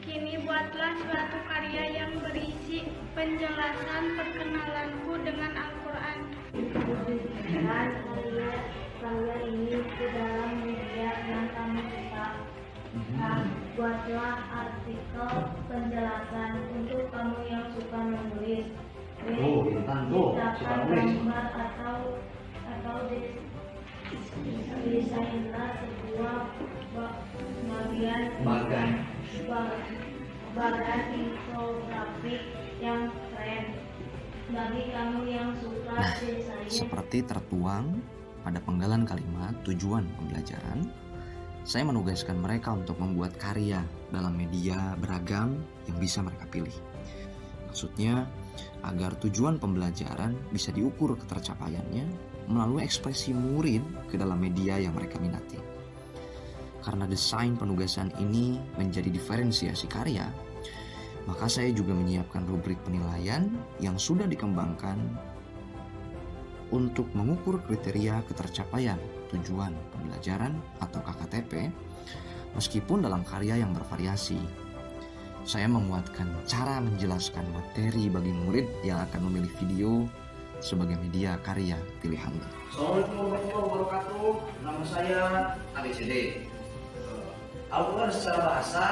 kini buatlah suatu karya yang berisi penjelasan perkenalanku dengan Al-Quran. Dan karya ini ke dalam media yang kamu suka. Buatlah artikel penjelasan untuk kamu yang suka menulis. Ciptakan gambar atau desainlah sebuah bagan infografik yang keren. Bagi kamu yang suka desain. Seperti tertuang pada penggalan kalimat tujuan pembelajaran, saya menugaskan mereka untuk membuat karya dalam media beragam yang bisa mereka pilih. Maksudnya, agar tujuan pembelajaran bisa diukur ketercapaiannya melalui ekspresi murid ke dalam media yang mereka minati. Karena desain penugasan ini menjadi diferensiasi karya, maka saya juga menyiapkan rubrik penilaian yang sudah dikembangkan untuk mengukur kriteria ketercapaian tujuan pembelajaran atau KKTP, meskipun dalam karya yang bervariasi. Saya menguatkan cara menjelaskan materi bagi murid yang akan memilih video sebagai media karya pilihannya. Assalamualaikum warahmatullahi wabarakatuh. Nama saya ABCD. Al-Quran secara bahasa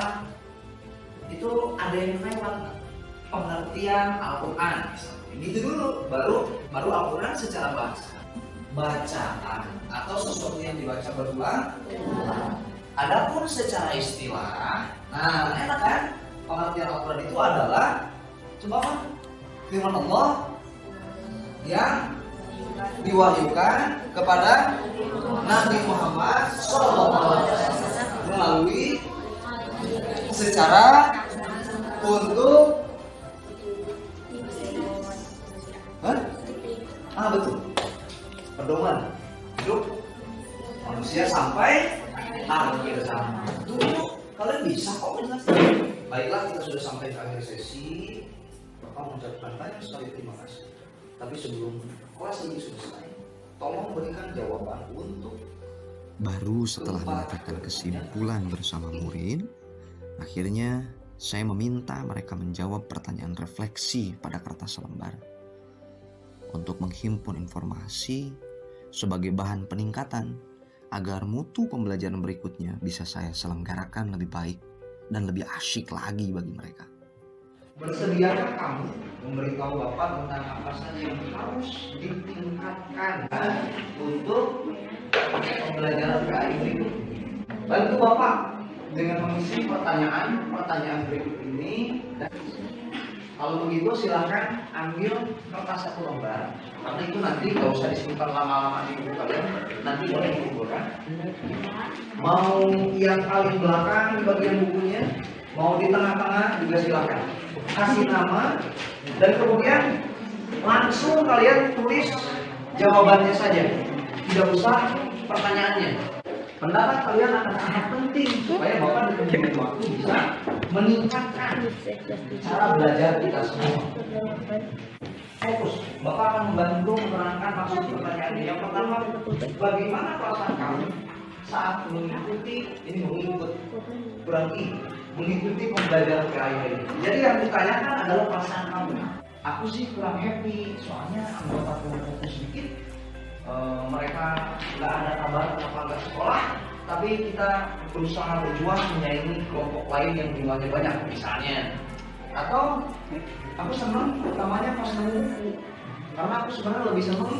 itu ada yang lewat pengertian Al-Quran. Gitu dulu, baru Al-Quran secara bahasa. Bacaan atau sesuatu yang dibaca berulang. Adapun secara istilah, nah enak kan? Pengertian Al-Quran itu adalah, coba kan? Firman Allah yang diwahyukan kepada Nabi Muhammad SAW melalui secara untuk betul, pedoman hidup manusia sampai akhir zaman. Dulu kalian bisa kok menjelaskan. Baiklah, kita sudah sampai ke akhir sesi. Bapak mengucapkan banyak sekali terima kasih. Tapi sebelum kelas ini selesai, tolong berikan jawaban untuk. Baru setelah mendapatkan kesimpulan bersama murid, akhirnya saya meminta mereka menjawab pertanyaan refleksi pada kertas lembar untuk menghimpun informasi sebagai bahan peningkatan agar mutu pembelajaran berikutnya bisa saya selenggarakan lebih baik dan lebih asyik lagi bagi mereka. Bersediakah kamu memberitahu Bapak tentang apa saja yang harus ditingkatkan untuk pembelajaran PAI berikut? Bantu Bapak dengan mengisi pertanyaan berikut ini. Dan kalau begitu silahkan ambil kertas 1 lembar, karena itu nanti nggak usah disimpan lama-lama di buku kalian, nanti boleh dikumpulkan. Mau yang paling belakang di bagian bukunya, mau di tengah-tengah juga silahkan. Kasih nama dan kemudian langsung kalian tulis jawabannya saja, tidak usah pertanyaannya. Pendapat kalian akan sangat penting supaya Bapak di kemudian waktu bisa meningkatkan cara belajar kita semua. Fokus, Bapak akan membantu menerangkan maksud pertanyaan ini. Yang pertama, bagaimana perasaan kamu saat mengikuti pembelajaran PAI ini? Jadi yang ditanyakan adalah perasaan kamu. Aku sih kurang happy, soalnya anggota kelompokku sedikit. Mereka nggak ada kabar kenapa nggak sekolah, tapi kita berusaha berjuang menyaingi kelompok lain yang jumlahnya banyak misalnya. Atau aku senang utamanya pas nemu buku, karena aku sebenarnya lebih senang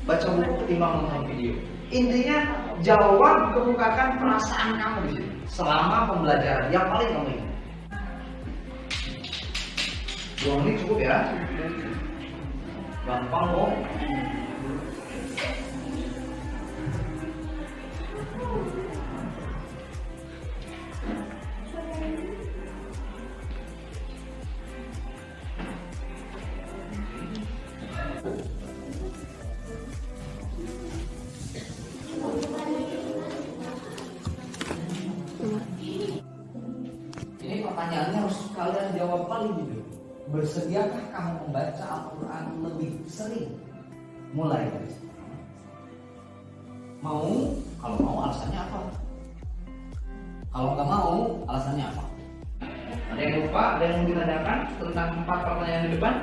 baca buku ketimbang nonton video. Intinya jawab, kemukakan perasaan kamu di sini selama pembelajaran yang paling kamu ingat. 2 menit cukup ya, gampang kok. Ini pertanyaannya harus kalian jawab paling jujur. Bersediakah kamu membaca Al-Quran lebih sering? Mulai dari sekarang. Mau? Kalau mau alasannya apa? Kalau nggak mau alasannya apa? Ada yang lupa? Ada yang mau ditanyakan tentang 4 pertanyaan di depan?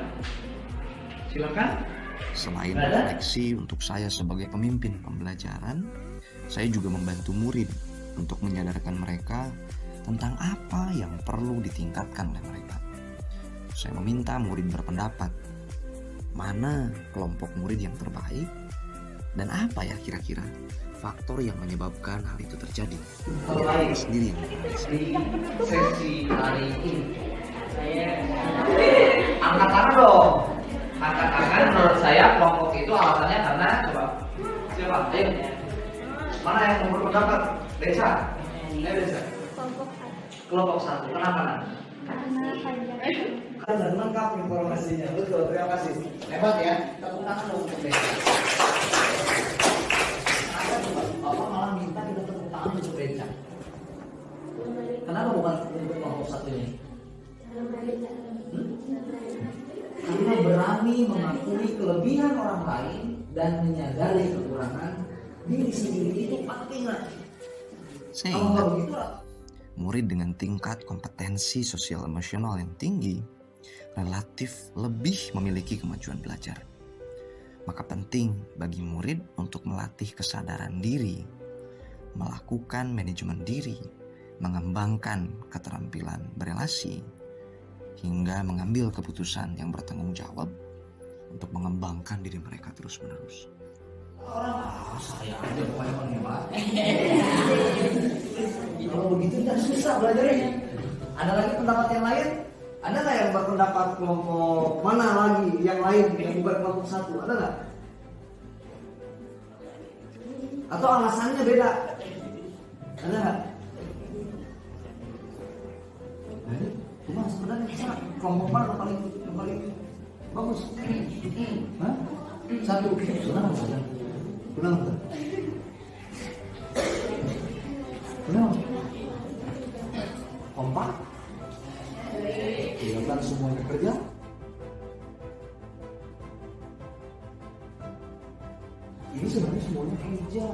Silakan. Selain refleksi untuk saya sebagai pemimpin pembelajaran, saya juga membantu murid untuk menyadarkan mereka tentang apa yang perlu ditingkatkan oleh mereka. Saya meminta murid berpendapat, mana kelompok murid yang terbaik, dan apa ya kira-kira faktor yang menyebabkan hal itu terjadi. Saya sendiri yang menganalisis. Di sesi hari ini, angkat tangan dong. Angkat tangan menurut saya kelompok itu alasannya karena coba siapa? Ayo. Mana yang mau berpendapat? Desa. Ayo Desa. Kelompok 1. Kenapa Nak? Karena lengkap informasinya. Betul, terima kasih. Hebat ya. Tepuk tangan dong untuk Desa. Bapak malah minta kita tepuk tangan untuk Desa. Kenapa bukan untuk kelompok 1 ini? Karena berani mengakui kelebihan orang lain dan menyadari kekurangan diri sendiri itu penting. Saya ingat murid dengan tingkat kompetensi sosial emosional yang tinggi relatif lebih memiliki kemajuan belajar. Maka penting bagi murid untuk melatih kesadaran diri, melakukan manajemen diri, mengembangkan keterampilan berelasi, hingga mengambil keputusan yang bertanggung jawab untuk mengembangkan diri mereka terus-menerus. Saya aja pokoknya hebat. Kalau begitu tidak susah belajarnya. Ada lagi pendapat yang lain? Ada nggak yang berpendapat kelompok mana lagi yang lain yang bukan kelompok satu? Ada nggak? Atau alasannya beda? Ada nggak? Cuma sebenarnya kelompok mana yang paling bagus? Hah? Satu. Kenapa? Kenapa? Kompak? Kelihatan semuanya kerja. Ini sebenarnya semuanya kerja.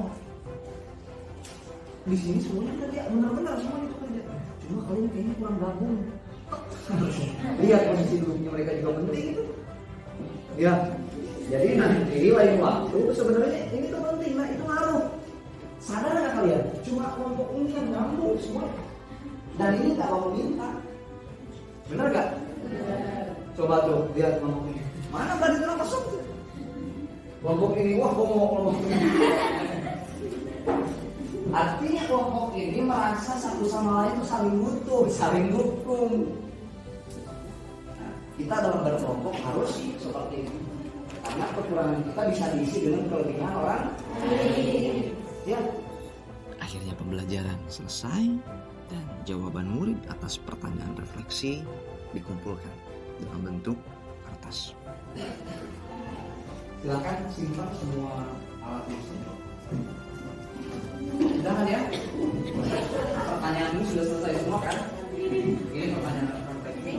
Di sini semuanya kerja, benar-benar semuanya itu kerja. Cuma kalian kayaknya kurang gabung. Lihat posisi duduknya mereka juga penting itu. Ya, jadi nanti lain waktu sebenarnya ini tuh penting, nah itu ngaruh. Sadar nggak kalian? Cuma kelompok ini yang nyambung semua. Dan ini tak mau minta. Benar gak? Coba tuh lihat kelompok ini. Mana tadi kenapa masuk? Kelompok ini, wah kok mau kelompok ini. Artinya kelompok ini merasa satu sama lain itu saling butuh, saling dukung. Nah, kita dalam berkelompok harus seperti itu. Karena kekurangan kita bisa diisi dengan kelebihan orang lain. Ya. Akhirnya pembelajaran selesai dan jawaban murid atas pertanyaan refleksi dikumpulkan dalam bentuk kertas. Silakan simpan semua alat tulisnya. Sudah kan ya? Pertanyaan ini sudah selesai semua kan? Ini pertanyaan refleksi.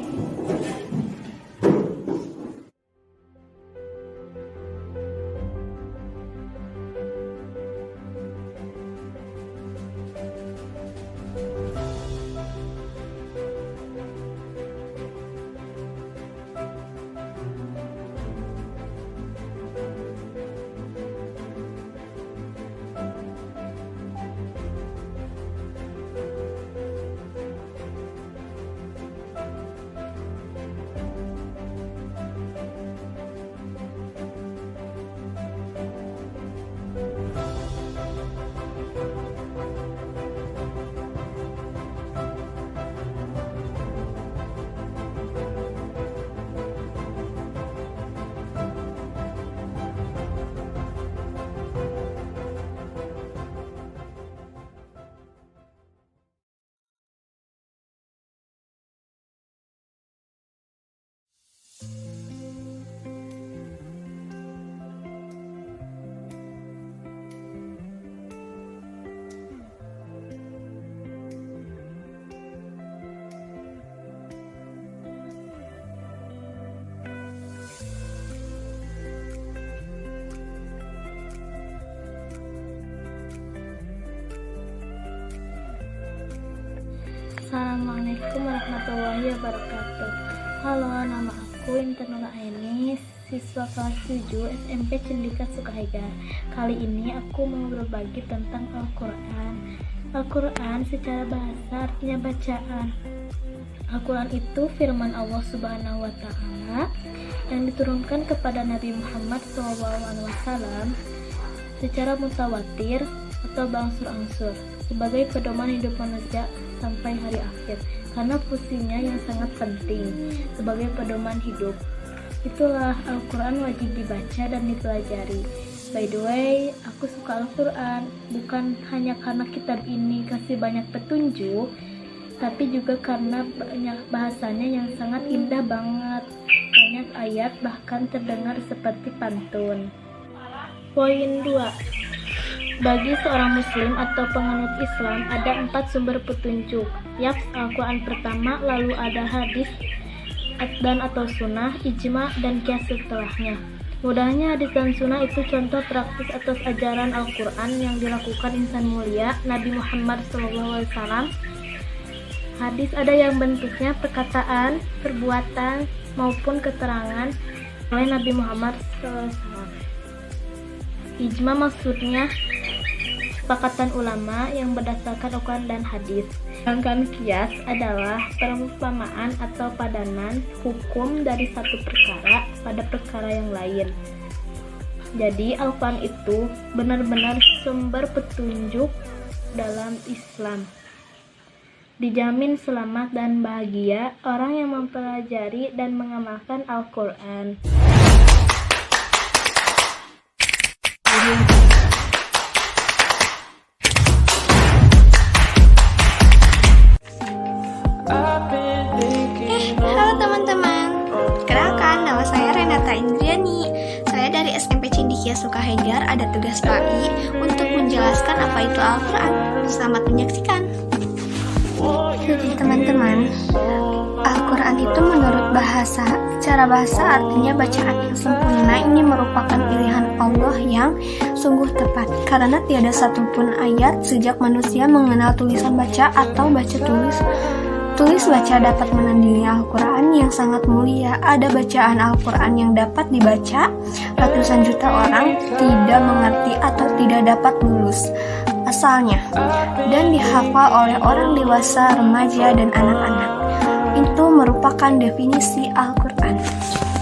Assalamualaikum warahmatullahi wabarakatuh. Halo, nama aku Intan Nurul Aini, siswa kelas 7 SMP Cendika Sukahajar. Kali ini aku mau berbagi tentang Al-Quran. Al-Quran secara bahasa artinya bacaan. Al-Quran itu firman Allah Subhanahu wa Ta'ala yang diturunkan kepada Nabi Muhammad SAW secara mutawatir atau berangsur-angsur sebagai pedoman hidup manusia sampai hari akhir, karena fungsinya yang sangat penting sebagai pedoman hidup. Itulah Al-Quran wajib dibaca dan dipelajari. By the way, aku suka Al-Quran bukan hanya karena kitab ini kasih banyak petunjuk, tapi juga karena banyak bahasanya yang sangat indah banget. Banyak ayat bahkan terdengar seperti pantun. Poin 2. Bagi seorang muslim atau penganut Islam ada 4 sumber petunjuk. Yaps, Al-Quran pertama, lalu ada hadis dan atau sunnah, ijma, dan qiyas setelahnya. Mudahnya hadis dan sunnah itu contoh praktis atas ajaran Al-Quran yang dilakukan insan mulia Nabi Muhammad SAW. Hadis ada yang bentuknya perkataan, perbuatan, maupun keterangan oleh Nabi Muhammad SAW. Ijma maksudnya kesepakatan ulama yang berdasarkan Al-Quran dan hadis. Sedangkan qiyas adalah perumpamaan atau padanan hukum dari satu perkara pada perkara yang lain. Jadi Al-Quran itu benar-benar sumber petunjuk dalam Islam. Dijamin selamat dan bahagia orang yang mempelajari dan mengamalkan Al-Quran. Halo teman-teman, kenalkan nama saya Renata Indriani. Saya dari SMP Cendikia Sukahegar ada tugas PAI untuk menjelaskan apa itu Al-Quran. Selamat menyaksikan. Jadi teman-teman, Al-Quran itu menurut bahasa, secara bahasa artinya bacaan yang sempurna. Ini merupakan pilihan Allah yang sungguh tepat, karena tiada satupun ayat sejak manusia mengenal tulisan baca atau baca tulis baca dapat menandingi Al-Quran yang sangat mulia. Ada bacaan Al-Quran yang dapat dibaca ratusan juta orang tidak mengerti atau tidak dapat lulus asalnya, dan dihafal oleh orang dewasa, remaja, dan anak-anak. Itu merupakan definisi Al-Quran.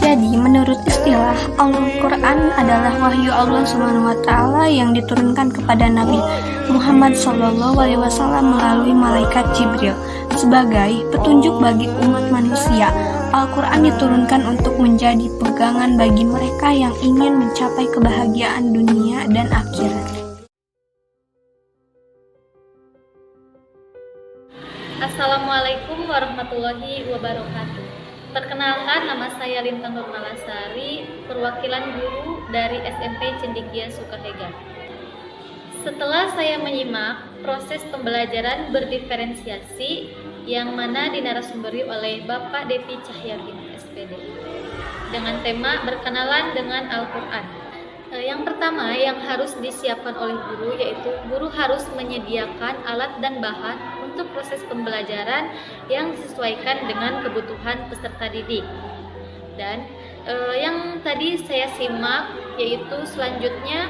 Jadi, menurut istilah, Al-Quran adalah wahyu Allah SWT yang diturunkan kepada Nabi Muhammad SAW melalui malaikat Jibril sebagai petunjuk bagi umat manusia. Al-Quran diturunkan untuk menjadi pegangan bagi mereka yang ingin mencapai kebahagiaan dunia dan akhirat. Assalamualaikum warahmatullahi wabarakatuh. Perkenalkan, nama saya Lintang Nurmalasari, perwakilan guru dari SMP Cendikia Sukahegar. Setelah saya menyimak proses pembelajaran berdiferensiasi yang mana dinarasumberkan oleh Bapak Devi Cahyagin SPD dengan tema berkenalan dengan Al-Quran. Yang pertama yang harus disiapkan oleh guru yaitu guru harus menyediakan alat dan bahan untuk proses pembelajaran yang disesuaikan dengan kebutuhan peserta didik. Dan yang tadi saya simak yaitu selanjutnya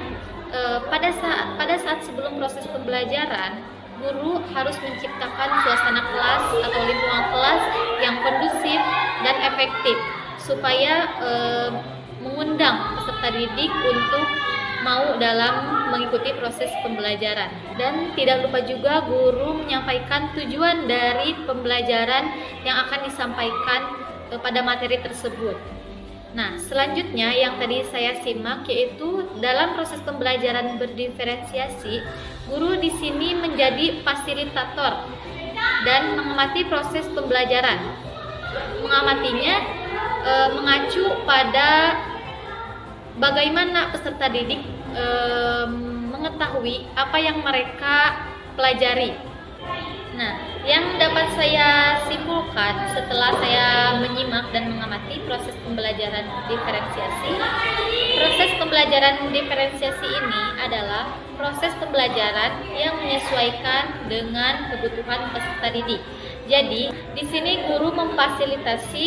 pada saat sebelum proses pembelajaran, guru harus menciptakan suasana kelas atau lingkungan kelas yang kondusif dan efektif supaya mengundang peserta didik untuk mau dalam mengikuti proses pembelajaran. Dan tidak lupa juga guru menyampaikan tujuan dari pembelajaran yang akan disampaikan pada materi tersebut. Nah, selanjutnya yang tadi saya simak yaitu dalam proses pembelajaran berdiferensiasi, guru di sini menjadi fasilitator dan mengamati proses pembelajaran. Mengamatinya mengacu pada bagaimana peserta didik mengetahui apa yang mereka pelajari. Nah, yang dapat saya simpulkan setelah saya menyimak dan mengamati proses pembelajaran diferensiasi, proses pembelajaran diferensiasi ini adalah proses pembelajaran yang menyesuaikan dengan kebutuhan peserta didik. Jadi, di sini guru memfasilitasi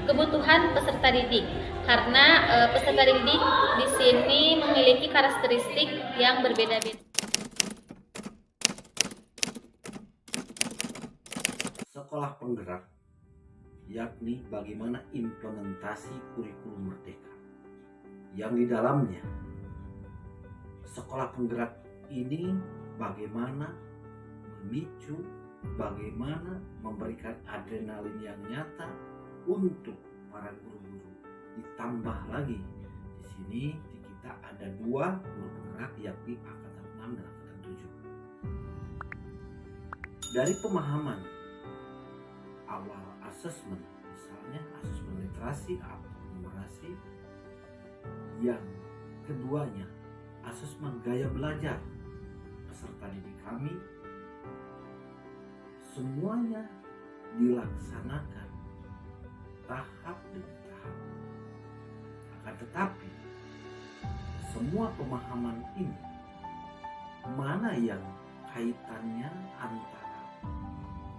kebutuhan peserta didik karena peserta didik di sini memiliki karakteristik yang berbeda-beda. Sekolah penggerak, yakni bagaimana implementasi kurikulum merdeka, yang di dalamnya sekolah penggerak ini bagaimana memicu, bagaimana memberikan adrenalin yang nyata untuk para guru-guru. Ditambah lagi di sini kita ada 2 guru penggerak, yakni angkatan 6 dan angkatan 7. Dari pemahaman awal asesmen, misalnya asesmen literasi atau numerasi, yang keduanya asesmen gaya belajar peserta didik kami, semuanya dilaksanakan tahap demi tahap. Akan tetapi semua pemahaman ini mana yang kaitannya antara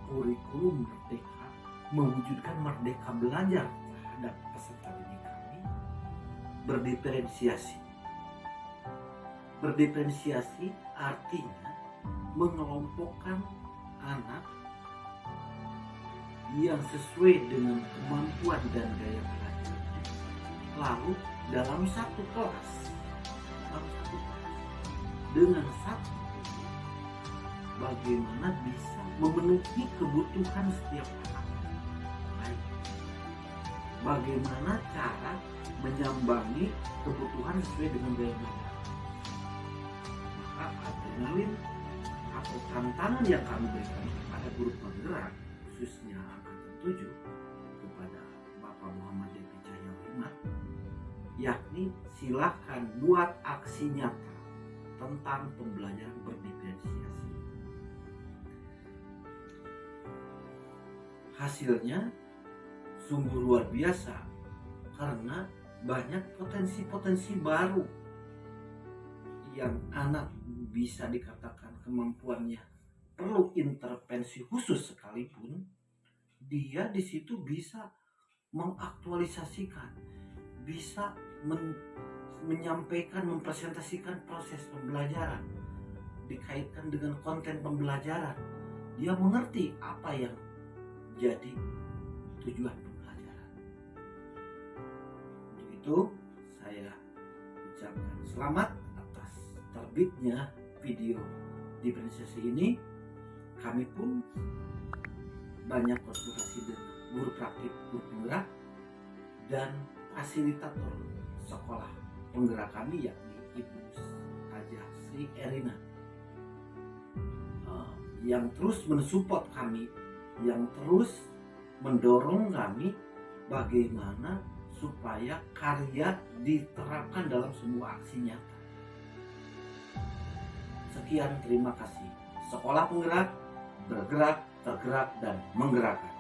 kurikulum merdeka mewujudkan merdeka belajar terhadap peserta didik kami berdiferensiasi. Berdiferensiasi artinya mengelompokkan anak yang sesuai dengan kemampuan dan gaya belajarnya, lalu dalam satu kelas dengan satu bagaimana bisa memenuhi kebutuhan setiap anak. Baik. Bagaimana cara menyambangi kebutuhan sesuai dengan gaya belajar. Maka adrenalin atau tantangan yang kami berikan kepada guru penggerak, khususnya angkatan 7 kepada Bapak Muhammad Depi Cahyawimat, yakni silakan buat aksi nyata tentang pembelajaran berdiferensiasi. Hasilnya sungguh luar biasa karena banyak potensi-potensi baru yang anak bisa dikatakan kemampuannya perlu intervensi khusus sekalipun, dia di situ bisa mengaktualisasikan, bisa menyampaikan, mempresentasikan proses pembelajaran dikaitkan dengan konten pembelajaran. Dia mengerti apa yang jadi tujuan pembelajaran. Untuk itu saya ucapkan selamat atas terbitnya video diferensiasi ini. Kami pun banyak konsultasi dengan guru praktik, guru penggerak, dan fasilitator sekolah penggerak kami, yakni Ibu Haja Sri Erina, yang terus mensupport kami, yang terus mendorong kami bagaimana supaya karya diterapkan dalam sebuah aksi nyata. Sekian, terima kasih. Sekolah Penggerak, bergerak, tergerak, dan menggerakkan.